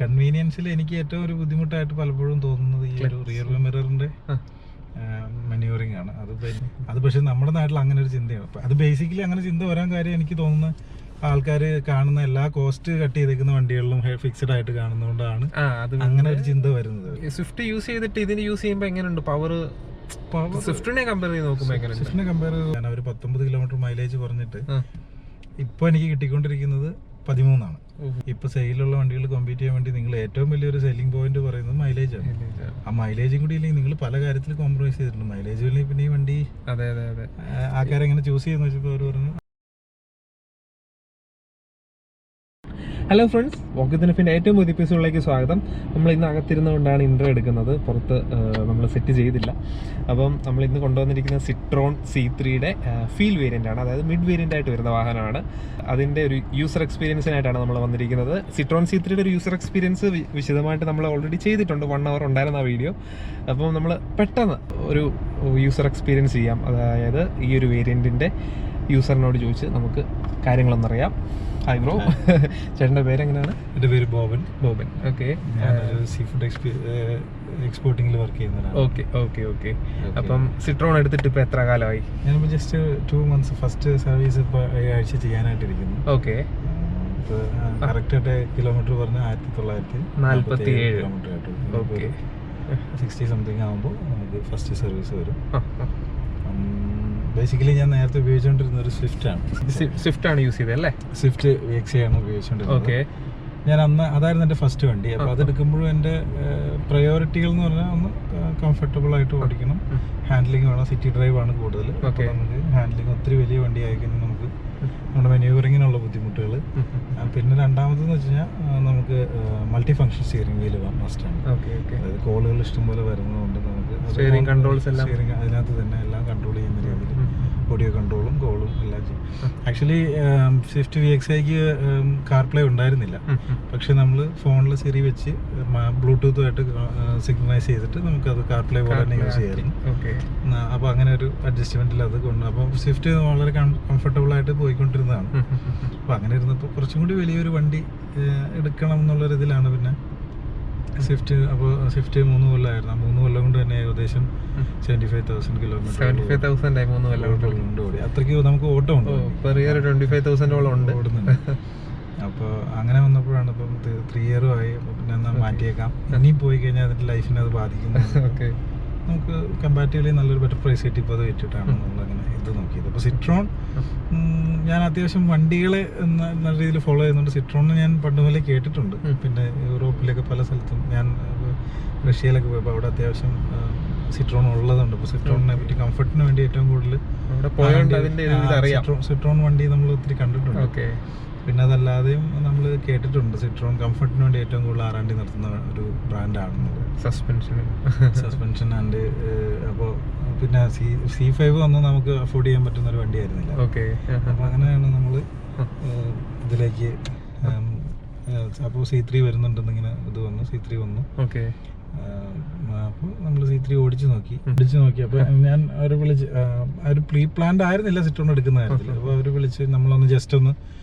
കൺവീനിയൻസിൽ എനിക്ക് ഏറ്റവും ഒരു ബുദ്ധിമുട്ടായിട്ട് പലപ്പോഴും തോന്നുന്നത് ഈ ഒരു റിയർ വ്യൂ മിററിന്റെ മാനുവറിംഗ് ആണ്. അത് പക്ഷെ നമ്മുടെ നാട്ടിൽ അങ്ങനെ ഒരു ചിന്തയാണ്. അത് ബേസിക്കലി അങ്ങനെ ചിന്ത വരാൻ കാര്യം എനിക്ക് തോന്നുന്നത് ആൾക്കാർ കാണുന്ന എല്ലാ കോസ്റ്റ് കട്ട് ചെയ്തേക്കുന്ന വണ്ടികളിലും ഫിക്സഡ് ആയിട്ട് കാണുന്നതുകൊണ്ടാണ് അങ്ങനെ ഒരു ചിന്ത വരുന്നത്. സ്വിഫ്റ്റ് യൂസ് ചെയ്തിട്ട് ഇതിന് യൂസ് ചെയ്യുമ്പോൾ എങ്ങനെയുണ്ട് പവർ? സ്വിഫ്റ്റിനെ കമ്പയർ ചെയ്ത് നോക്കുമ്പോൾ സ്വിഫ്റ്റിനെ കമ്പയർ ചെയ്ത് ഞാൻ ഒരു 19 കിലോമീറ്റർ മൈലേജ് പറഞ്ഞിട്ട് ഇപ്പൊ എനിക്ക് കിട്ടിക്കൊണ്ടിരിക്കുന്നത് 13 ആണ്. ഇപ്പൊ സെയിലുള്ള വണ്ടികൾ കോമ്പീറ്റ് ചെയ്യാൻ വേണ്ടി നിങ്ങൾ ഏറ്റവും വലിയൊരു സെല്ലിംഗ് പോയിന്റ് പറയുന്നത് മൈലേജ് ആണ്. ആ മൈലേജും കൂടി ഇല്ലെങ്കിൽ നിങ്ങൾ പല കാര്യത്തിൽ കോംപ്രമൈസ് ചെയ്തിട്ടുണ്ട്. മൈലേജ് ഇല്ലെങ്കിൽ പിന്നെ ഈ വണ്ടി ആൾക്കാരെങ്ങനെ ചൂസ് ചെയ്യുന്ന വെച്ചപ്പോൾ അവർ പറഞ്ഞു. ഹലോ ഫ്രണ്ട്സ്, വോക്കത്തിനഫിൻ്റെ ഏറ്റവും പുതിയ എപ്പിസോഡിലേക്ക് സ്വാഗതം. നമ്മൾ ഇന്ന് അകത്തിരുന്നുകൊണ്ടാണ് ഇൻട്രോ എടുക്കുന്നത്, പുറത്ത് നമ്മൾ സെറ്റ് ചെയ്തില്ല. അപ്പം നമ്മൾ ഇന്ന് കൊണ്ടുവന്നിരിക്കുന്ന സിട്രോൺ C3യുടെ ഫീൽ വേരിയൻ്റ് ആണ്, അതായത് മിഡ് വേരിയൻ്റ് ആയിട്ട് വരുന്ന വാഹനമാണ്. അതിൻ്റെ ഒരു യൂസർ എക്സ്പീരിയൻസിനായിട്ടാണ് നമ്മൾ വന്നിരിക്കുന്നത്. സിട്രോൺ C3യുടെ ഒരു യൂസർ എക്സ്പീരിയൻസ് വിശദമായിട്ട് നമ്മൾ ഓൾറെഡി ചെയ്തിട്ടുണ്ട്, 1 hour ഉണ്ടായിരുന്ന ആ വീഡിയോ. അപ്പം നമ്മൾ പെട്ടെന്ന് ഒരു യൂസർ എക്സ്പീരിയൻസ് ചെയ്യാം. അതായത് ഈ ഒരു വേരിയൻറ്റിൻ്റെ യൂസറിനോട് ചോദിച്ച് നമുക്ക് കാര്യങ്ങളൊന്നറിയാം. ഹായ് ബ്രോ, ചേട്ടൻ്റെ പേര് എങ്ങനെയാണ്? എൻ്റെ പേര് ബോബൻ. ഓക്കെ. ഞാനൊരു സീ ഫുഡ് എക്സ്പോർട്ടിങ്ങിൽ വർക്ക് ചെയ്യുന്നതാണ്. ഓക്കെ. അപ്പം സിട്രോൺ എടുത്തിട്ട് ഇപ്പോൾ എത്ര കാലമായി? ഞാനിപ്പോൾ ജസ്റ്റ് 2 months ഫസ്റ്റ് സർവീസ് ഇപ്പോൾ ആഴ്ച ചെയ്യാനായിട്ടിരിക്കുന്നു. ഓക്കെ. കറക്റ്റായിട്ട് കിലോമീറ്റർ പറഞ്ഞാൽ 1947 കിലോമീറ്റർ ആയിട്ടുള്ളൂ. ഓക്കെ. 60 സംതിങ് ആകുമ്പോൾ നമുക്ക് ഫസ്റ്റ് സർവീസ് വരും. ബേസിക്കലി ഞാൻ നേരത്തെ ഉപയോഗിച്ചുകൊണ്ടിരുന്ന ഒരു സ്വിഫ്റ്റ് ആണ് യൂസ് ചെയ്തത് അല്ലേ? സ്വിഫ്റ്റ് VXA ആണ് ഉപയോഗിച്ചുകൊണ്ടിരുന്നത്. ഓക്കെ. ഞാൻ അന്ന് അതായിരുന്നു എൻ്റെ ഫസ്റ്റ് വണ്ടി. അപ്പോൾ അതെടുക്കുമ്പോഴും എൻ്റെ പ്രയോറിറ്റികൾ എന്ന് പറഞ്ഞാൽ ഒന്ന് കംഫർട്ടബിൾ ആയിട്ട് ഓടിക്കണം, ഹാൻഡ്ലിംഗ് വേണം, സിറ്റി ഡ്രൈവ് ആണ് കൂടുതൽ. അപ്പോൾ നമുക്ക് ഹാൻഡ്ലിംഗ് ഒത്തിരി വലിയ വണ്ടി ആയിക്കഴിഞ്ഞാൽ നമുക്ക് നമ്മുടെ മാനൂവറിങ്ങിനുള്ള ബുദ്ധിമുട്ടുകൾ. പിന്നെ രണ്ടാമതെന്ന് വെച്ച് കഴിഞ്ഞാൽ നമുക്ക് മൾട്ടി ഫംഗ്ഷൻ സ്റ്റിയറിംഗ് വീല് മസ്റ്റാണ്. അതായത് കോളുകൾ ഇഷ്ടംപോലെ വരുന്നതുകൊണ്ട് നമുക്ക് സ്റ്റിയറിംഗ് കൺട്രോൾസ് എല്ലാം അതിനകത്ത് തന്നെ എല്ലാം കൺട്രോൾ ചെയ്യുന്ന രീതിയിൽ ഓഡിയോ കൺട്രോളും കോളും എല്ലാം ചെയ്യും. ആക്ച്വലി സ്വിഫ്റ്റ് VXAക്ക് കാർപ്ലേ ഉണ്ടായിരുന്നില്ല. പക്ഷെ നമ്മൾ ഫോണിൽ സിരി വെച്ച് ബ്ലൂടൂത്തുമായിട്ട് സിഗ്നലൈസ് ചെയ്തിട്ട് നമുക്കത് കാർപ്ലേ പോലെ തന്നെ യൂസ് ചെയ്യായിരുന്നു. അപ്പോൾ അങ്ങനെ ഒരു അഡ്ജസ്റ്റ്മെന്റിൽ അത് കൊണ്ട് അപ്പോൾ സ്വിഫ്റ്റ് വളരെ കംഫർട്ടബിൾ ആയിട്ട് പോയിക്കൊണ്ടിരുന്നതാണ്. അപ്പോൾ അങ്ങനെ ഇരുന്നപ്പോൾ കുറച്ചും കൂടി വലിയൊരു വണ്ടി എടുക്കണം എന്നുള്ളൊരു ഇതിലാണ് പിന്നെ സ്വിഫ്റ്റ്. അപ്പോൾ സ്വിഫ്റ്റ് 3 കൊല്ലമായിരുന്നു. 3 കൊല്ലം കൊണ്ട് തന്നെ ഏകദേശം 75,000 കിലോമീറ്റർ ഓടി. അത്രയ്ക്ക് നമുക്ക് ഓട്ടം ഉണ്ട്, 25,000 ഓടുന്നുണ്ട്. അപ്പോൾ അങ്ങനെ വന്നപ്പോഴാണ് ഇപ്പം 3 year ആയി. അപ്പോൾ പിന്നെ എന്നാൽ മാറ്റിയേക്കാം, ഇനിയും പോയി കഴിഞ്ഞാൽ അതിൻ്റെ ലൈഫിനെ അത് ബാധിക്കുന്നു. നമുക്ക് കമ്പാരിറ്റീവ്ലി നല്ലൊരു ബെറ്റർ പ്രൈസ് കിട്ടി. ഇപ്പോൾ അത് വെച്ചിട്ടാണ് നമ്മളങ്ങനെ ഇത് നോക്കിയത്. അപ്പോൾ സിട്രോൺ ഞാൻ അത്യാവശ്യം വണ്ടികളെ നല്ല രീതിയിൽ ഫോളോ ചെയ്യുന്നുണ്ട്. സിട്രോണിന് ഞാൻ പണ്ട് മുതലേ കേട്ടിട്ടുണ്ട്. പിന്നെ യൂറോപ്പിലൊക്കെ പല സ്ഥലത്തും ഞാൻ റഷ്യയിലൊക്കെ പോയപ്പോൾ അവിടെ അത്യാവശ്യം സിട്രോൺ ഉള്ളതുണ്ട്. അപ്പോൾ സിട്രോണിനെ പറ്റി കംഫർട്ടിന് വേണ്ടി ഏറ്റവും കൂടുതൽ സിട്രോൺ വണ്ടി നമ്മൾ ഒത്തിരി കണ്ടിട്ടുണ്ട്. പിന്നെ അതല്ലാതെയും നമ്മൾ കേട്ടിട്ടുണ്ട് സിട്രോൺ കംഫർട്ടിന് വേണ്ടി ഏറ്റവും കൂടുതൽ ആറാണ്ടി നടത്തുന്ന ഒരു ബ്രാൻഡാണെന്നത്. സസ്പെൻഷൻ ആൻഡ് അപ്പോൾ പിന്നെ C5 ഒന്നും നമുക്ക് അഫോർഡ് ചെയ്യാൻ പറ്റുന്ന ഒരു വണ്ടിയായിരുന്നില്ല. അപ്പോൾ അങ്ങനെയാണ് നമ്മൾ ഇതിലേക്ക് അപ്പോൾ C3 വരുന്നുണ്ടെന്നിങ്ങനെ ഇത് വന്നു. C3 വന്നു. അപ്പോൾ നമ്മൾ C3 ഓടിച്ചു നോക്കി. അപ്പോൾ ഞാൻ അവർ വിളിച്ച് ഒരു പ്രീ പ്ലാൻഡ് ആയിരുന്നില്ല സിട്രോൺ എടുക്കുന്ന കാര്യത്തിൽ. അപ്പോൾ അവർ വിളിച്ച് നമ്മളൊന്ന് ജസ്റ്റ് ഒന്ന്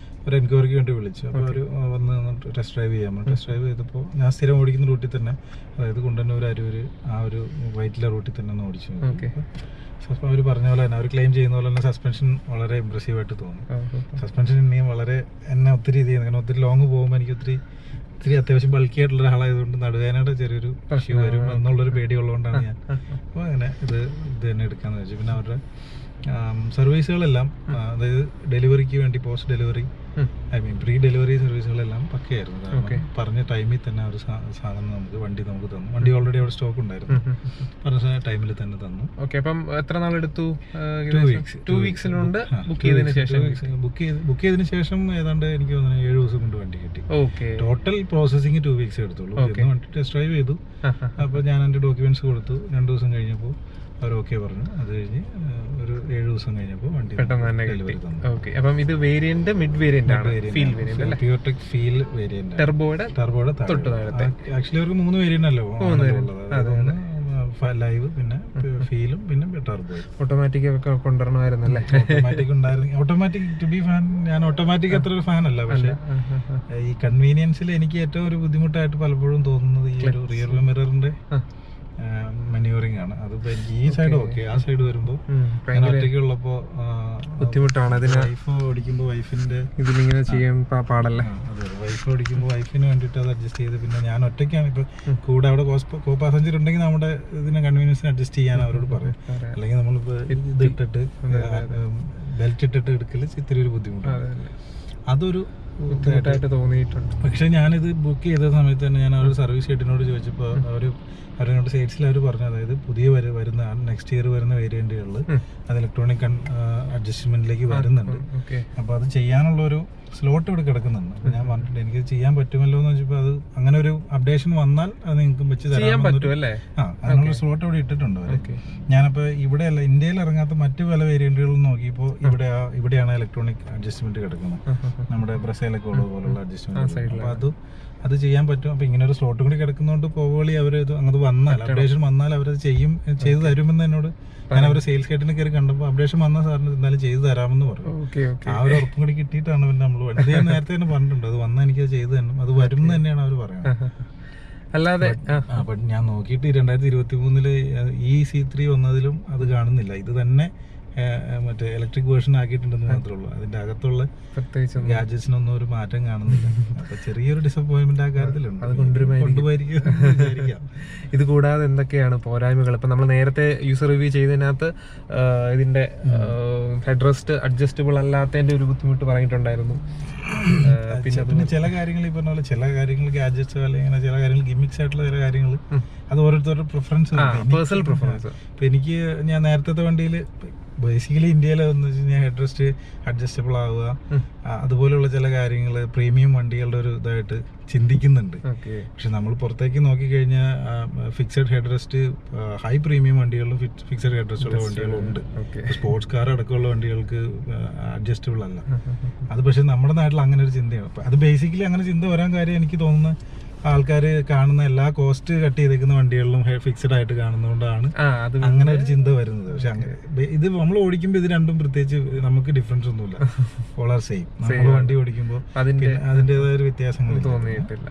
ഒരു എൻക്വയറിക്ക് വേണ്ടി വിളിച്ചു. അപ്പോൾ അവർ വന്ന് ടെസ്റ്റ് ഡ്രൈവ് ചെയ്യാൻ ടെസ്റ്റ് ഡ്രൈവ് ചെയ്തപ്പോൾ ഞാൻ സ്ഥിരം ഓടിക്കുന്ന റൂട്ടിൽ തന്നെ, അതായത് കുണ്ടന്നൂർ അരൂര് ആ ഒരു വൈറ്റിലെ റൂട്ടിൽ തന്നെ ഒന്ന് ഓടിച്ചു. അപ്പോൾ അവർ പറഞ്ഞ പോലെ തന്നെ അവർ ക്ലെയിം ചെയ്യുന്ന പോലെ തന്നെ സസ്പെൻഷൻ വളരെ ഇമ്പ്രസീവായിട്ട് തോന്നി. സസ്പെൻഷൻ ഇനിയും വളരെ എന്നെ ഒത്തിരി ഇത് ചെയ്യുന്നത്. കാരണം ഒത്തിരി ലോങ് പോകുമ്പോൾ എനിക്ക് ഒത്തിരി അത്യാവശ്യം ബൾക്കി ആയിട്ടുള്ള ഒരാളായതുകൊണ്ട് നടുവേനയുടെ ചെറിയൊരു ഇഷ്യൂ വരും എന്നുള്ളൊരു പേടിയുള്ളതുകൊണ്ടാണ് ഞാൻ അപ്പോൾ അങ്ങനെ ഇത് തന്നെ എടുക്കാമെന്ന് വെച്ചു. പിന്നെ അവരുടെ സർവീസുകളെല്ലാം, അതായത് ഡെലിവറിക്ക് വേണ്ടി പോസ്റ്റ് ഡെലിവറി, പ്രീ ഡെലിവറി സർവീസുകളെല്ലാം പക്കയായിരുന്നു. പറഞ്ഞ ടൈമിൽ തന്നെ ഒരു സാധനം വണ്ടി നമുക്ക് തന്നു. വണ്ടി ഓൾറെഡി അവിടെ സ്റ്റോക്ക് ഉണ്ടായിരുന്നു, പറഞ്ഞ ടൈമിൽ തന്നെ തന്നു. അപ്പം എത്ര നാളെടുത്തു? 2 വീക്സിനുണ്ട്. ബുക്ക് ചെയ്തതിനു ശേഷം ഏതാണ്ട് എനിക്ക് തോന്നുന്നു 7 ദിവസം കൊണ്ട് വണ്ടി കിട്ടി. ടോട്ടൽ പ്രോസസ്സിങ് 2 വീക്സ് എടുത്തുള്ളൂ. വണ്ടി ടെസ്റ്റ് ഡ്രൈവ് ചെയ്തു. അപ്പോൾ ഞാൻ എൻ്റെ ഡോക്യുമെന്റ്സ് കൊടുത്തു. 2 ദിവസം കഴിഞ്ഞപ്പോൾ അവർ ഓക്കെ പറഞ്ഞു. അത് കഴിഞ്ഞ് ഒരു 7 ദിവസം കഴിഞ്ഞപ്പോൾ വണ്ടി ഡെലിവറി തന്നു. അപ്പം ഇത് വേരിയന്റ് മിഡ് വേരിയന്റ് ആണ്, ഫീൽ വേരിയന്റ് അല്ലേ? പ്യൂർടെക് ഫീൽ വേരിയന്റ്. ടർബോയുടെ ആക്ച്വലി അവർക്ക് 3 വേരിയന്റ് അല്ലേ ഉള്ളത്. ലൈവ്, പിന്നെ ഫീലും, പിന്നെ ടർബോ. ഓട്ടോമാറ്റിക് ഒക്കെ കൊണ്ടുവരണമായിരുന്നല്ലേ? ഓട്ടോമാറ്റിക് ഉണ്ടായിരുന്നു. ഓട്ടോമാറ്റിക് ടു ബി ഫാൻ, ഞാൻ ഓട്ടോമാറ്റിക് അത്ര ഒരു ഫാൻ അല്ല. പക്ഷെ ഈ കൺവീനിയൻസിൽ എനിക്ക് ഏറ്റവും ഒരു ബുദ്ധിമുട്ടായിട്ട് പലപ്പോഴും തോന്നുന്നത് ഈ ഒരു റിയർ വ്യൂ മിററിന്റെ മാനൂവറിംഗ് ആണ്. അതിപ്പോ എനിക്ക് ഈ സൈഡ് ഓക്കെ, ആ സൈഡ് വരുമ്പോ ഒറ്റയ്ക്കുള്ളപ്പോ ബുദ്ധിമുട്ടാണ്. അതിന് വൈഫ് ഓടിക്കുമ്പോ വൈഫിന്റെ ഇതിലിങ്ങനെ ചെയ്യാൻ പാടല്ലേ? അതെ, വൈഫ് ഓടിക്കുമ്പോൾ വൈഫിന് വേണ്ടിയിട്ട് അത് അഡ്ജസ്റ്റ് ചെയ്ത്, പിന്നെ ഞാൻ ഒറ്റയ്ക്കാണ് ഇപ്പൊ കൂടെ അവിടെ കോ പാസഞ്ചർ ഉണ്ടെങ്കിൽ നമ്മുടെ ഇതിനെ കൺവീനിയൻസിന് അഡ്ജസ്റ്റ് ചെയ്യാൻ അവരോട് പറയും. അല്ലെങ്കിൽ നമ്മളിപ്പോ ഇത് ഇട്ടിട്ട് ബെൽറ്റ് ഇട്ടിട്ട് എടുക്കല് ഇത്തിരി ഒരു ബുദ്ധിമുട്ടാണ്. അതൊരു ബുദ്ധിമുട്ടായിട്ട് തോന്നിയിട്ടുണ്ട്. പക്ഷെ ഞാനിത് ബുക്ക് ചെയ്ത സമയത്ത് തന്നെ ഞാൻ അവരുടെ സർവീസ് ഷെഡിനോട് ചോദിച്ചപ്പോൾ അവരോട് സെയിൽസിൽ അവർ പറഞ്ഞു, അതായത് പുതിയ വരുന്ന നെക്സ്റ്റ് ഇയർ വരുന്ന വേരിയന്റുകളിൽ അത് ഇലക്ട്രോണിക് അഡ്ജസ്റ്റ്മെന്റിലേക്ക് വരുന്നുണ്ട്. അപ്പോൾ അത് ചെയ്യാനുള്ളൊരു സ്ലോട്ട് ഇവിടെ കിടക്കുന്നുണ്ട്. അപ്പോൾ ഞാൻ പറഞ്ഞിട്ടുണ്ട് എനിക്ക് ചെയ്യാൻ പറ്റുമല്ലോ എന്ന് വെച്ചപ്പോൾ അത് അങ്ങനെ ഒരു അപ്ഡേഷൻ വന്നാൽ അത് നിങ്ങൾക്ക് വെച്ച് തരാൻ പറ്റും. അതിനുള്ള സ്ലോട്ട് ഇവിടെ ഇട്ടിട്ടുണ്ട് അവർ. ഞാനപ്പോൾ ഇവിടെയല്ല, ഇന്ത്യയിൽ ഇറങ്ങാത്ത മറ്റു പല വേരിയന്റുകളും നോക്കിയപ്പോൾ ഇവിടെയാണ് ഇലക്ട്രോണിക് അഡ്ജസ്റ്റ്മെന്റ് കിടക്കുന്നത്. നമ്മുടെ ബ്രസേലൊക്കെ ഉള്ള പോലുള്ള അഡ്ജസ്റ്റ്മെന്റ്. അപ്പോൾ അത് ചെയ്യാൻ പറ്റും. അപ്പോൾ ഇങ്ങനെ ഒരു സ്ലോട്ടും കൂടി കിടക്കുന്നതുകൊണ്ട് പോവളി അവർ അങ്ങോട്ട് വന്നാൽ അപ്ഡേഷൻ വന്നാൽ അവരത് ചെയ്തു തരുമെന്ന് എന്നോട് ഞാൻ അവരെ സെയിൽസ് ഹെഡിനെ കയറി കണ്ടപ്പോൾ അപ്ഡേഷൻ വന്ന സാറിന് എന്തായാലും ചെയ്തു തരാമെന്ന് പറഞ്ഞു. ആ ഒരു ഉറപ്പും കൂടി കിട്ടിയിട്ടാണ് പിന്നെ നമ്മൾ അത് ഞാൻ നേരത്തെ തന്നെ പറഞ്ഞിട്ടുണ്ട്, അത് വന്നാൽ എനിക്ക് ചെയ്തു തരണം, അത് വരും എന്ന് തന്നെയാണ് അവർ പറയുന്നത്. അല്ലാതെ ഞാൻ നോക്കിയിട്ട് 2023 ഈ C3 വന്നതിലും അത് കാണുന്നില്ല. ഇത് തന്നെ മറ്റേ ഇലക്ട്രിക് വേർഷൻ ആക്കിയിട്ടുണ്ടെന്ന് മാത്രമേ ഉള്ളൂ. അതിന്റെ അകത്തുള്ള ഗാഡ്ജറ്റ്സിനൊന്നും ഒരു മാറ്റം കാണുന്നില്ല. അപ്പൊ ചെറിയൊരു ഡിസപ്പോയിന്റ്മെന്റ് ആ കാര്യത്തിലുണ്ട്. അത് കൊണ്ടുവരുമായിരിക്കും. ഇത് കൂടാതെ എന്തൊക്കെയാണ് പോരായ്മകൾ? ഇപ്പൊ നമ്മൾ നേരത്തെ യൂസർ റിവ്യൂ ചെയ്തതിനകത്ത് ഇതിന്റെ ഹെഡ് റെസ്റ്റ് അഡ്ജസ്റ്റബിൾ അല്ലാത്തതിന്റെ ഒരു ബുദ്ധിമുട്ട് പറഞ്ഞിട്ടുണ്ടായിരുന്നു. പിന്നെ ചില കാര്യങ്ങൾ ഈ പറഞ്ഞ പോലെ ചില കാര്യങ്ങൾ ഗാഡ്ജറ്റ്സ് അല്ലെങ്കിൽ ചില കാര്യങ്ങൾ ഗിമിക്സ് ആയിട്ടുള്ള ചില കാര്യങ്ങൾ അത് ഓരോരുത്തരുടെ പ്രിഫറൻസ്, പേഴ്സണൽ പ്രിഫറൻസ്. ഇപ്പൊ എനിക്ക് ഞാൻ നേരത്തെ വണ്ടിയിൽ ബേസിക്കലി ഇന്ത്യയിൽ എന്ന് വെച്ച് കഴിഞ്ഞാൽ ഹെഡ് റെസ്റ്റ് അഡ്ജസ്റ്റബിൾ ആവുക, അതുപോലെയുള്ള ചില കാര്യങ്ങൾ പ്രീമിയം വണ്ടികളുടെ ഒരു ഇതായിട്ട് ചിന്തിക്കുന്നുണ്ട്. പക്ഷെ നമ്മൾ പുറത്തേക്ക് നോക്കിക്കഴിഞ്ഞാൽ fixed head rest high premium വണ്ടികളിലും ഫിക്സഡ് ഹെഡ് റെസ്റ്റ് ഉള്ള വണ്ടികളുണ്ട്. സ്പോർട്സ് കാർ അടക്കമുള്ള വണ്ടികൾക്ക് അഡ്ജസ്റ്റബിൾ അല്ല. അത് പക്ഷെ നമ്മുടെ നാട്ടിൽ അങ്ങനെ ഒരു ചിന്തയാണ്. അത് ബേസിക്കലി അങ്ങനെ ചിന്ത വരാൻ കാര്യം എനിക്ക് തോന്നുന്നത് ആൾക്കാർ കാണുന്ന എല്ലാ കോസ്റ്റ് കട്ട് ചെയ്തേക്കുന്ന വണ്ടികളിലും ഫിക്സഡ് ആയിട്ട് കാണുന്നതുകൊണ്ടാണ് അങ്ങനെ ഒരു ചിന്ത വരുന്നത്. പക്ഷെ ഇത് നമ്മൾ ഓടിക്കുമ്പോൾ ഇത് രണ്ടും പ്രത്യേകിച്ച് നമുക്ക് ഡിഫറൻസ് ഒന്നുമില്ല, വളരെ സെയിം. നമ്മൾ വണ്ടി ഓടിക്കുമ്പോൾ അതിൻ്റെതായ ഒരു വ്യത്യാസങ്ങൾ തോന്നിയിട്ടില്ല.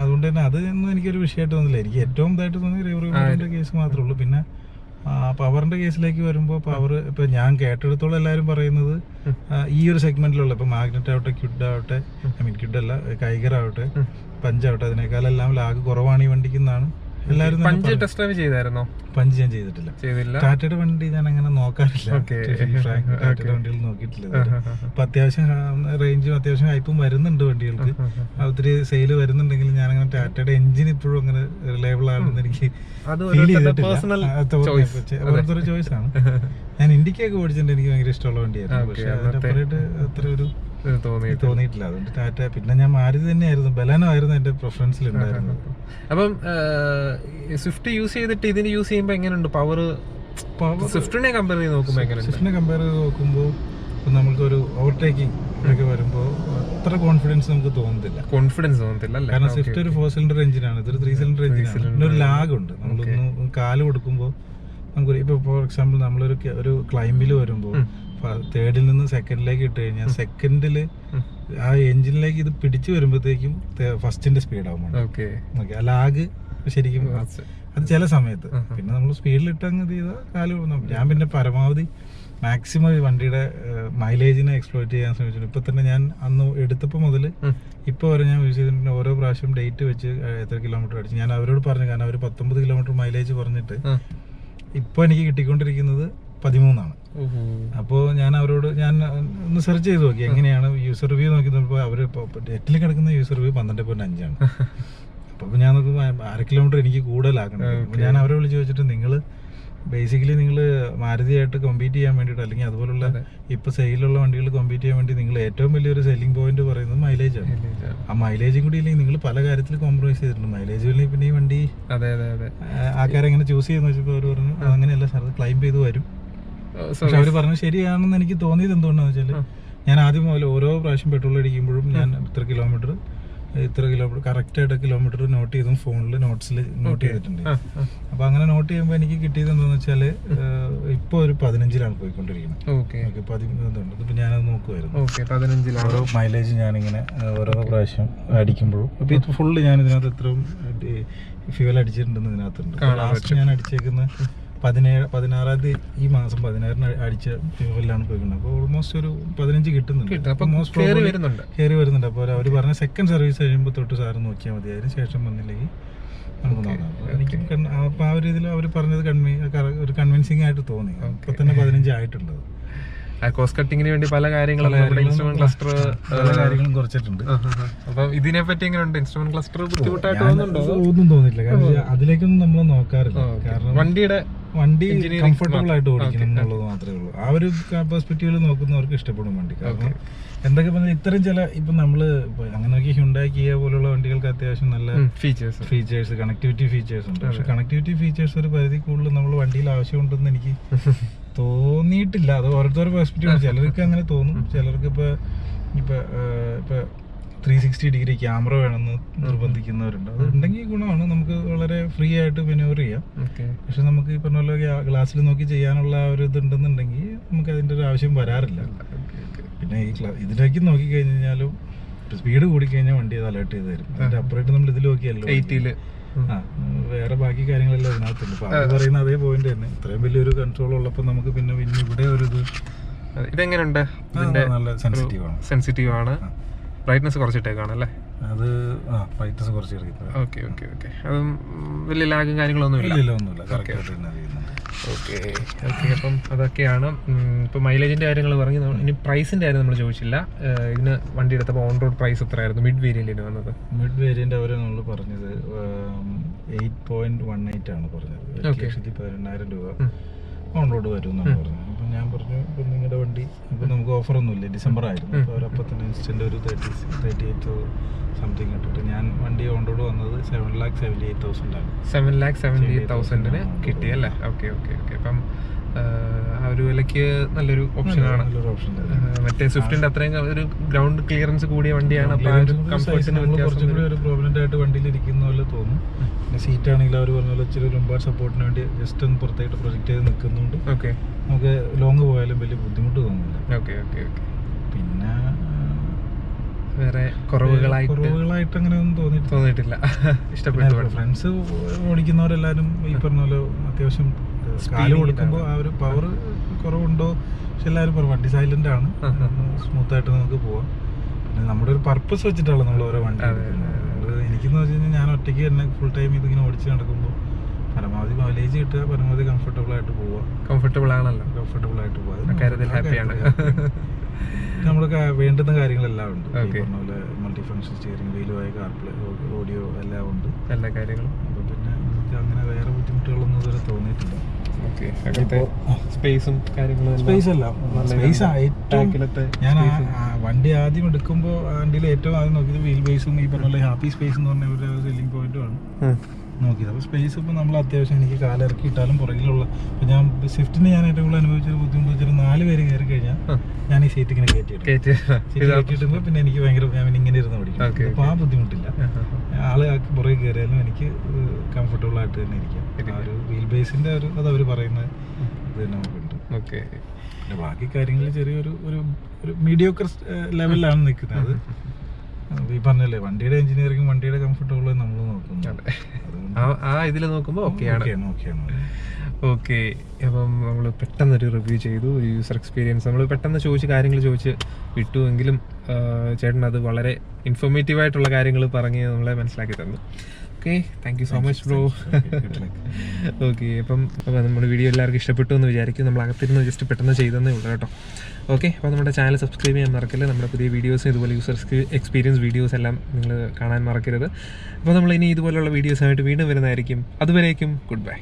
അതുകൊണ്ട് തന്നെ അതൊന്നും എനിക്കൊരു വിഷയമായിട്ട് തോന്നില്ല. എനിക്ക് ഏറ്റവും ഇതായിട്ട് തോന്നി റിവ്യൂവിന്റെ കേസ് മാത്രമേ ഉള്ളൂ. പിന്നെ പവറിന്റെ കേസിലേക്ക് വരുമ്പോൾ പവർ ഇപ്പൊ ഞാൻ കേട്ടെടുത്തോളം എല്ലാവരും പറയുന്നത് ഈ ഒരു സെഗ്മെന്റിലുള്ള ഇപ്പൊ മാഗ്നറ്റ് ആവട്ടെ, ക്യുഡ് ആവട്ടെ, ക്യുഡ് അല്ല കൈഗർ ആവട്ടെ, പഞ്ചാവട്ടെ, അതിനേക്കാളെല്ലാം ലാഗ് കുറവാണ് ഈ വണ്ടിക്കുന്നാണ് എല്ലാവരും. പഞ്ച് ഞാൻ ചെയ്തിട്ടില്ല. ടാറ്റയുടെ വണ്ടി ഞാൻ അങ്ങനെ നോക്കാറില്ല, ടാറ്റയുടെ വണ്ടികൾ നോക്കിയിട്ടില്ല. അപ്പൊ അത്യാവശ്യം റേഞ്ചും അത്യാവശ്യം ഹൈപ്പും വരുന്നുണ്ട് വണ്ടികൾക്ക്, ഒത്തിരി സെയില് വരുന്നുണ്ടെങ്കിൽ ഞാൻ അങ്ങനെ ടാറ്റയുടെ എഞ്ചിൻ ഇപ്പോഴും അങ്ങനെ റിലയബിൾ ആണെന്ന് എനിക്ക് ഫീൽ ചെയ്തിട്ടില്ല. ഓരോരുത്തരുടെ ചോയ്സ് ആണ്. ഞാൻ ഇന്ത്യക്കൊക്കെ ഓടിച്ചിട്ടുണ്ട്, എനിക്ക് ഭയങ്കര ഇഷ്ടമുള്ള വണ്ടിയായിരുന്നു. പക്ഷെ അതിന്റെ അത്ര ഒരു തോന്നിയിട്ടില്ല. അതുകൊണ്ട് ടാറ്റ. പിന്നെ ഞാൻ മാരുതി തന്നെയായിരുന്നു, ബലാനോ ആയിരുന്നു എന്റെ പ്രിഫറൻസിൽ ഉണ്ടായിരുന്നത്. അപ്പം സ്വിഫ്റ്റ് യൂസ് ചെയ്തിട്ട് ഇതിന് യൂസ് ചെയ്യുമ്പോൾ എങ്ങനെയുണ്ട് പവർ? സ്വിഫ്റ്റിനെ കമ്പയർ ചെയ്ത് നോക്കുമ്പോൾ നമുക്കൊരു ഓവർടേക്കിംഗ് ഒക്കെ വരുമ്പോൾ അത്ര കോൺഫിഡൻസ് നമുക്ക് തോന്നുന്നില്ല. കാരണം സ്വിഫ്റ്റ് ഒരു 4 സിലിണ്ടർ എഞ്ചിനാണ്, ഇതൊരു 3 സിലിണ്ടർ എഞ്ചിനാണ്. പിന്നെ ഒരു ലാഗ് ഉണ്ട്. നമ്മളൊന്ന് കാല് കൊടുക്കുമ്പോൾ നമുക്ക് ഇപ്പൊ ഫോർ എക്സാമ്പിൾ നമ്മളൊരു ക്ലൈംബിൽ വരുമ്പോൾ തേർഡിൽ നിന്ന് സെക്കൻഡിലേക്ക് ഇട്ട് കഴിഞ്ഞാൽ സെക്കൻഡില് ആ എഞ്ചിനിലേക്ക് ഇത് പിടിച്ചു വരുമ്പോഴത്തേക്കും ഫസ്റ്റിന്റെ സ്പീഡ് ആവും. ലാഗ് ശരിക്കും അത് ചില സമയത്ത്. പിന്നെ നമ്മൾ സ്പീഡിലിട്ട് അങ്ങ് ചെയ്താൽ കാല്. ഞാൻ പിന്നെ പരമാവധി മാക്സിമം ഈ വണ്ടിയുടെ മൈലേജിനെ എക്സ്പ്ലോയിറ്റ് ചെയ്യാൻ ശ്രമിച്ചിട്ടുണ്ട്. ഇപ്പൊ തന്നെ ഞാൻ അന്ന് എടുത്തപ്പോൾ മുതൽ ഇപ്പൊ വരെ ഞാൻ യൂസ് ചെയ്തിട്ടുണ്ട്. ഓരോ പ്രാവശ്യം ഡേറ്റ് വെച്ച് എത്ര കിലോമീറ്റർ അടിച്ചു ഞാൻ അവരോട് പറഞ്ഞു. കാരണം അവർ 19 കിലോമീറ്റർ മൈലേജ് പറഞ്ഞിട്ട് ഇപ്പൊ എനിക്ക് കിട്ടിക്കൊണ്ടിരിക്കുന്നത് 13 ആണ്. അപ്പോൾ ഞാൻ അവരോട് ഒന്ന് സെർച്ച് ചെയ്ത് നോക്കി എങ്ങനെയാണ് യൂസർ റിവ്യൂ നോക്കിയപ്പോൾ അവര് നെറ്റിൽ കിടക്കുന്ന യൂസർ റിവ്യൂ 12.5 ആണ്. അപ്പൊ ഞാൻ നോക്കുമ്പോൾ 1/2 കിലോമീറ്റർ എനിക്ക് കൂടുതലാക്കണം. അപ്പൊ ഞാൻ അവരെ വിളിച്ച് ചോദിച്ചിട്ട് നിങ്ങൾ ബേസിക്കലി നിങ്ങൾ മാരുതിയായിട്ട് കോമ്പീറ്റ് ചെയ്യാൻ വേണ്ടിയിട്ട്, അല്ലെങ്കിൽ അതുപോലുള്ള ഇപ്പൊ സെയിലുള്ള വണ്ടികൾ കോമ്പീറ്റ് ചെയ്യാൻ വേണ്ടി നിങ്ങൾ ഏറ്റവും വലിയൊരു സെല്ലിംഗ് പോയിന്റ് പറയുന്നത് മൈലേജ് ആണ്. ആ മൈലേജും കൂടി ഇല്ലെങ്കിൽ നിങ്ങൾ പല കാര്യത്തിൽ കോംപ്രമൈസ് ചെയ്തിട്ടുണ്ട്. മൈലേജ് ഇല്ലെങ്കിൽ പിന്നെ ഈ വണ്ടി ആൾക്കാരെങ്ങനെ ചൂസ് ചെയ്യുന്ന വെച്ചപ്പോൾ അവർ പറഞ്ഞു അങ്ങനെയല്ല സാർ, ക്ലൈംബ് ചെയ്ത് വരും. പക്ഷെ അവര് പറഞ്ഞു ശരിയാണെന്ന് എനിക്ക് തോന്നിയത് എന്തുകൊണ്ടാന്ന് വെച്ചാല് ഞാൻ ആദ്യം മുതൽ ഓരോ പ്രാവശ്യം പെട്രോൾ അടിക്കുമ്പോഴും ഞാൻ ഇത്ര കിലോമീറ്റർ ഇത്ര കിലോമീറ്റർ കറക്റ്റായിട്ട് കിലോമീറ്റർ നോട്ട് ചെയ്തും ഫോണിൽ നോട്ട്സിൽ നോട്ട് ചെയ്തിട്ടുണ്ട്. അപ്പോൾ അങ്ങനെ നോട്ട് ചെയ്യുമ്പോൾ എനിക്ക് കിട്ടിയത് എന്താണെന്ന് വെച്ചാൽ ഇപ്പോൾ ഒരു 15-ലാണ് പോയിക്കൊണ്ടിരിക്കുന്നത്. ഓക്കെ 13 ഇപ്പം ഞാനത് നോക്കുമായിരുന്നു. 15 ഓരോ മൈലേജ് ഞാനിങ്ങനെ ഓരോ പ്രാവശ്യം അടിക്കുമ്പോഴും ഇപ്പോൾ ഇത് ഫുള്ള് ഞാൻ ഇതിനകത്ത് എത്രയും ഫ്യൂവൽ അടിച്ചിട്ടുണ്ടെന്ന് ഇതിനകത്തുണ്ട്. ലാസ്റ്റ് ഞാൻ അടിച്ചേക്കുന്ന 16-ാം തീയതി ഈ മാസം 16-ന് അടിച്ച ഫ്യൂവലിലാണ് പോയിക്കുന്നത്. അപ്പോൾ ഓൾമോസ്റ്റ് ഒരു 15 കിട്ടുന്നുണ്ട്. കയറി വരുന്നുണ്ട്. അപ്പോൾ അവർ പറഞ്ഞ സെക്കൻഡ് സർവീസ് കഴിയുമ്പോൾ തൊട്ട് സാറ് നോക്കിയാൽ മതി, അതിന് ശേഷം വന്നില്ലെങ്കിൽ നമുക്ക് നോക്കാം. എനിക്ക് അപ്പോൾ ആ ഒരു ഇതിൽ അവർ പറഞ്ഞത് ഒരു കൺവിൻസിങ് ആയിട്ട് തോന്നി. ഇപ്പോൾ തന്നെ 15 ആയിട്ടുണ്ട്. കോസ്റ്റ് കട്ടിങ്ങിന് വേണ്ടി പല കാര്യങ്ങളും ഇൻസ്ട്രുമെന്റ് ക്ലസ്റ്റർ പല കാര്യങ്ങളും കുറച്ചിട്ടുണ്ട്. അപ്പൊ ഇതിനെ പറ്റി എങ്ങനെയുണ്ട്? ഇൻസ്ട്രുമെന്റ് ക്ലസ്റ്റർ ബുദ്ധിമുട്ടായിട്ട് തോന്നുന്നുണ്ടോ? ഒന്നും തോന്നില്ല, കാരണം അതിലേക്കൊന്നും നമ്മൾ നോക്കാറില്ല. കാരണം വണ്ടി കംഫർട്ടബിൾ ആയിട്ട് ഓടിക്കണം എന്നുള്ളത് മാത്രമേ ഉള്ളൂ. ആ ഒരു പെർസ്പെക്റ്റീവിൽ നോക്കുന്നവർക്ക് ഇഷ്ടപ്പെടും വണ്ടി. കാരണം എന്തൊക്കെ പറഞ്ഞാൽ ഇത്തരം ചില ഇപ്പം നമ്മള് അങ്ങനെ നോക്കി ഹ്യുണ്ടായി കിയ പോലുള്ള വണ്ടികൾക്ക് അത്യാവശ്യം നല്ല ഫീച്ചേഴ്സ് കണക്ടിവിറ്റി ഫീച്ചേഴ്സ് ഉണ്ട്. പക്ഷെ കണക്ടിവിറ്റി ഫീച്ചേഴ്സ് ഒരു പരിധി കൂടുതൽ നമ്മൾ വണ്ടിയിൽ ആവശ്യമുണ്ടെന്ന് എനിക്ക് തോന്നിയിട്ടില്ല. അത് ഓരോരുത്തരുടെ പെർസ്പെക്റ്റീവ്. ചിലർക്ക് അങ്ങനെ തോന്നും, ചിലർക്ക് ഇപ്പൊ 360 ഡിഗ്രി ക്യാമറ വേണമെന്ന് നിർബന്ധിക്കുന്നവരുണ്ട്. അത് ഉണ്ടെങ്കിൽ ഗുണമാണ്, നമുക്ക് വളരെ ഫ്രീ ആയിട്ട് മെനൂവർ ചെയ്യാം. പക്ഷെ നമുക്ക് ഈ പറഞ്ഞ പോലെ ഗ്ലാസ്സിൽ നോക്കി ചെയ്യാനുള്ള ഒരു ഇതുണ്ടെന്നുണ്ടെങ്കിൽ നമുക്ക് അതിൻ്റെ ഒരു ആവശ്യം വരാറില്ല. പിന്നെ ഈ ഇതിലേക്ക് നോക്കി കഴിഞ്ഞാലും സ്പീഡ് കൂടിക്കഴിഞ്ഞാൽ വണ്ടി അത് അലേർട്ട് ചെയ്ത് തരും. അതിന്റെ അപ്പുറമായിട്ട് നമ്മൾ ഇതിൽ നോക്കിയല്ലോ 80-ല് വേറെ ബാക്കി കാര്യങ്ങളെല്ലാം ഇതിനകത്തുണ്ട്. അപ്പൊ അത് പറയുന്ന അതേ പോയിന്റ് തന്നെ. ഇത്രയും വലിയൊരു കൺട്രോൾ ഉള്ളപ്പോൾ നമുക്ക് പിന്നെ ഇവിടെ ഒരു ഇതെങ്ങനെയുണ്ട്? നല്ല സെൻസിറ്റീവ് ആണ്. ബ്രൈറ്റ്നസ് കുറച്ചിട്ടേക്കാണ് അല്ലേ? അത് ബ്രൈറ്റ്നസ് കുറച്ച് ഓക്കെ അതും വലിയ ലാഗും കാര്യങ്ങളൊന്നും ഇല്ല. ഓക്കെ അപ്പം അതൊക്കെയാണ്. ഇപ്പോൾ മൈലേജിൻ്റെ കാര്യങ്ങൾ പറഞ്ഞു. ഇനി പ്രൈസിൻ്റെ കാര്യം നമ്മൾ ചോദിച്ചില്ല. ഇതിന് വണ്ടി എടുത്തപ്പോൾ ഓൺ റോഡ് പ്രൈസ് എത്രയായിരുന്നു മിഡ് വേരിയന്റിന് വന്നത്? മിഡ് വേരിയന്റ് അവർ നമ്മൾ പറഞ്ഞത് 8.18 ആണ് പറഞ്ഞത്. 1,18,000 രൂപ ഓൺ റോഡ് വരും എന്നാണ് പറഞ്ഞത്. അപ്പം ഞാൻ പറഞ്ഞു ഇപ്പം നിങ്ങളുടെ വണ്ടി ഇപ്പം നമുക്ക് ഓഫറൊന്നുമില്ല, ഡിസംബർ ആയിരുന്നു. അപ്പോൾ അവരപ്പം തന്നെ ഇൻസ്റ്റന്റ് ഒരു 38 സംതിങ് ഇട്ടിട്ട് ഞാൻ വണ്ടി ഓൺ റോഡ് വന്നത് 7,78,000 ആണ്. 7,78,000 കിട്ടി അല്ലേ? ഓക്കെ അപ്പം ആ ഒരു വിലയ്ക്ക് നല്ലൊരു ഓപ്ഷനാണ്. മറ്റേ സ്വിഫ്റ്റിന്റെ അത്രയും ഒരു ഗ്രൗണ്ട് ക്ലിയറൻസ് കൂടിയ വണ്ടിയാണ്. കുറച്ചും കൂടി ഒരു പ്രോമിനന്റ് ആയിട്ട് വണ്ടിയിൽ ഇരിക്കുന്ന പോലെ തോന്നും. പിന്നെ സീറ്റ് ആണെങ്കിൽ അവർ പറഞ്ഞ പോലെ ഇച്ചിരി ലുംബാർ സപ്പോർട്ടിന് വേണ്ടി ജസ്റ്റ് ഒന്ന് പുറത്തായിട്ട് പ്രൊജക്ട് ചെയ്ത് നിൽക്കുന്നുണ്ട്. നമുക്ക് ലോങ് പോയാലും വലിയ ബുദ്ധിമുട്ട് തോന്നുന്നില്ല. പിന്നെ വേറെ കുറവുകളായിട്ട് അങ്ങനെ ഒന്നും തോന്നിയിട്ടില്ല. ഇഷ്ടപ്പെട്ടു. ഫ്രണ്ട്സ് ഓടിക്കുന്നവരെല്ലാരും ഈ പറഞ്ഞ പോലെ അത്യാവശ്യം കാല് കൊടുക്കുമ്പോൾ ആ ഒരു പവർ കുറവുണ്ടോ, പക്ഷെ എല്ലാവരും പറയും വണ്ടി സൈലന്റ് ആണ്, സ്മൂത്ത് ആയിട്ട് നമുക്ക് പോവാം. പിന്നെ നമ്മുടെ ഒരു പർപ്പസ് വെച്ചിട്ടാണ് നമ്മൾ ഓരോ വണ്ടി എനിക്കെന്ന് വെച്ച് കഴിഞ്ഞാൽ ഞാൻ ഒറ്റയ്ക്ക് തന്നെ ഫുൾ ടൈം ഇതിങ്ങനെ ഓടിച്ച് നടക്കുമ്പോൾ പരമാവധി മൈലേജ് കിട്ടുക, പരമാവധി കംഫർട്ടബിൾ ആയിട്ട് പോവുക. കംഫർട്ടബിൾ ആയിട്ട് പോവുക. നമ്മൾക്ക് വേണ്ടുന്ന കാര്യങ്ങളെല്ലാം ഉണ്ട്. പറഞ്ഞ പോലെ മൾട്ടി ഫംഗ്ഷൻ സ്റ്റിയറിംഗ് വീലുമായി കാർപ്ലേ ഓഡിയോ എല്ലാം ഉണ്ട്, എല്ലാ കാര്യങ്ങളും. അപ്പൊ പിന്നെ നമുക്ക് അങ്ങനെ വേറെ ബുദ്ധിമുട്ടുകളൊന്നും ഇതുവരെ തോന്നിയിട്ടില്ല. സ്പേസും കാര്യങ്ങളും ഞാൻ വണ്ടി ആദ്യം എടുക്കുമ്പോൾ വണ്ടിയിൽ ഏറ്റവും ആദ്യം നോക്കിയത് വീൽ ബേസും ഈ പറഞ്ഞ പോലെ ഹാപ്പി സ്പേസ് എന്ന് പറഞ്ഞ ഒരു സെല്ലിംഗ് പോയിന്റുമാണ് നോക്കിയത്. അപ്പോൾ സ്പേസ് ഇപ്പോൾ നമ്മൾ അത്യാവശ്യം എനിക്ക് കാലിറക്കി ഇട്ടാലും പുറകിലുള്ള ഇപ്പോൾ ഞാൻ സ്വിഫ്റ്റിന് ഞാൻ ഏറ്റവും കൂടുതൽ അനുഭവിച്ചൊരു ബുദ്ധിമുട്ട് വെച്ചാൽ 4 പേര് കയറി കഴിഞ്ഞാൽ ഞാൻ ഈ സീറ്റ് ഇങ്ങനെ കയറ്റിയിടുമ്പോൾ പിന്നെ എനിക്ക് ഭയങ്കര ഞാൻ ഇങ്ങനെ ഇരുന്ന് ഓടിക്കും. അപ്പോൾ ആ ബുദ്ധിമുട്ടില്ല. ആള് പുറകെ കയറിയാലും എനിക്ക് കംഫർട്ടബിൾ ആയിട്ട് തന്നെ ഇരിക്കാം. ആ ഒരു വീൽ ബേസിന്റെ ഒരു അത് അവർ പറയുന്നത് ഇത് തന്നെ നമുക്കുണ്ട്. പിന്നെ ബാക്കി കാര്യങ്ങൾ ചെറിയൊരു ഒരു മീഡിയോക്കർ ലെവലിലാണ് നിൽക്കുന്നത്. ഈ പറഞ്ഞല്ലേ വണ്ടിയുടെ എഞ്ചിനീയറിംഗ് വണ്ടിയുടെ കംഫർട്ടബിൾ നമ്മൾ നോക്കുന്നു. ആ ഇതിൽ നോക്കുമ്പോൾ ഓക്കെയാണ്. ഓക്കെ, അപ്പം നമ്മൾ പെട്ടെന്നൊരു റിവ്യൂ ചെയ്തു, ഒരു യൂസർ എക്സ്പീരിയൻസ് നമ്മൾ പെട്ടെന്ന് കാര്യങ്ങൾ ചോദിച്ച് വിട്ടു. എങ്കിലും ചേട്ടൻ അത് വളരെ ഇൻഫോർമേറ്റീവ് ആയിട്ടുള്ള കാര്യങ്ങൾ പറഞ്ഞ് നമ്മളെ മനസ്സിലാക്കി തന്നു. Okay, thank you so much bro. Okay, അപ്പം നമ്മുടെ വീഡിയോ എല്ലാവർക്കും ഇഷ്ടപ്പെട്ടു എന്ന് വിചാരിക്കും. നമ്മൾ അകത്തിരുന്ന് ജസ്റ്റ് പെട്ടെന്ന് ചെയ്തതന്നേ ഉള്ളൂ കേട്ടോ. ഓക്കെ, അപ്പോൾ നമ്മുടെ ചാനൽ സബ്സ്ക്രൈബ് ചെയ്യാൻ മറക്കല്ലേ. നമ്മുടെ പുതിയ വീഡിയോസും ഇതുപോലെ യൂസർ എക്സ്പീരിയൻസ് വീഡിയോസ് എല്ലാം നിങ്ങൾ കാണാൻ മറക്കരുത്. അപ്പോൾ നമ്മൾ ഇനി ഇതുപോലുള്ള വീഡിയോസായിട്ട് വീണ്ടും വരുന്നതായിരിക്കും. അതുവരേക്കും ഗുഡ് ബൈ.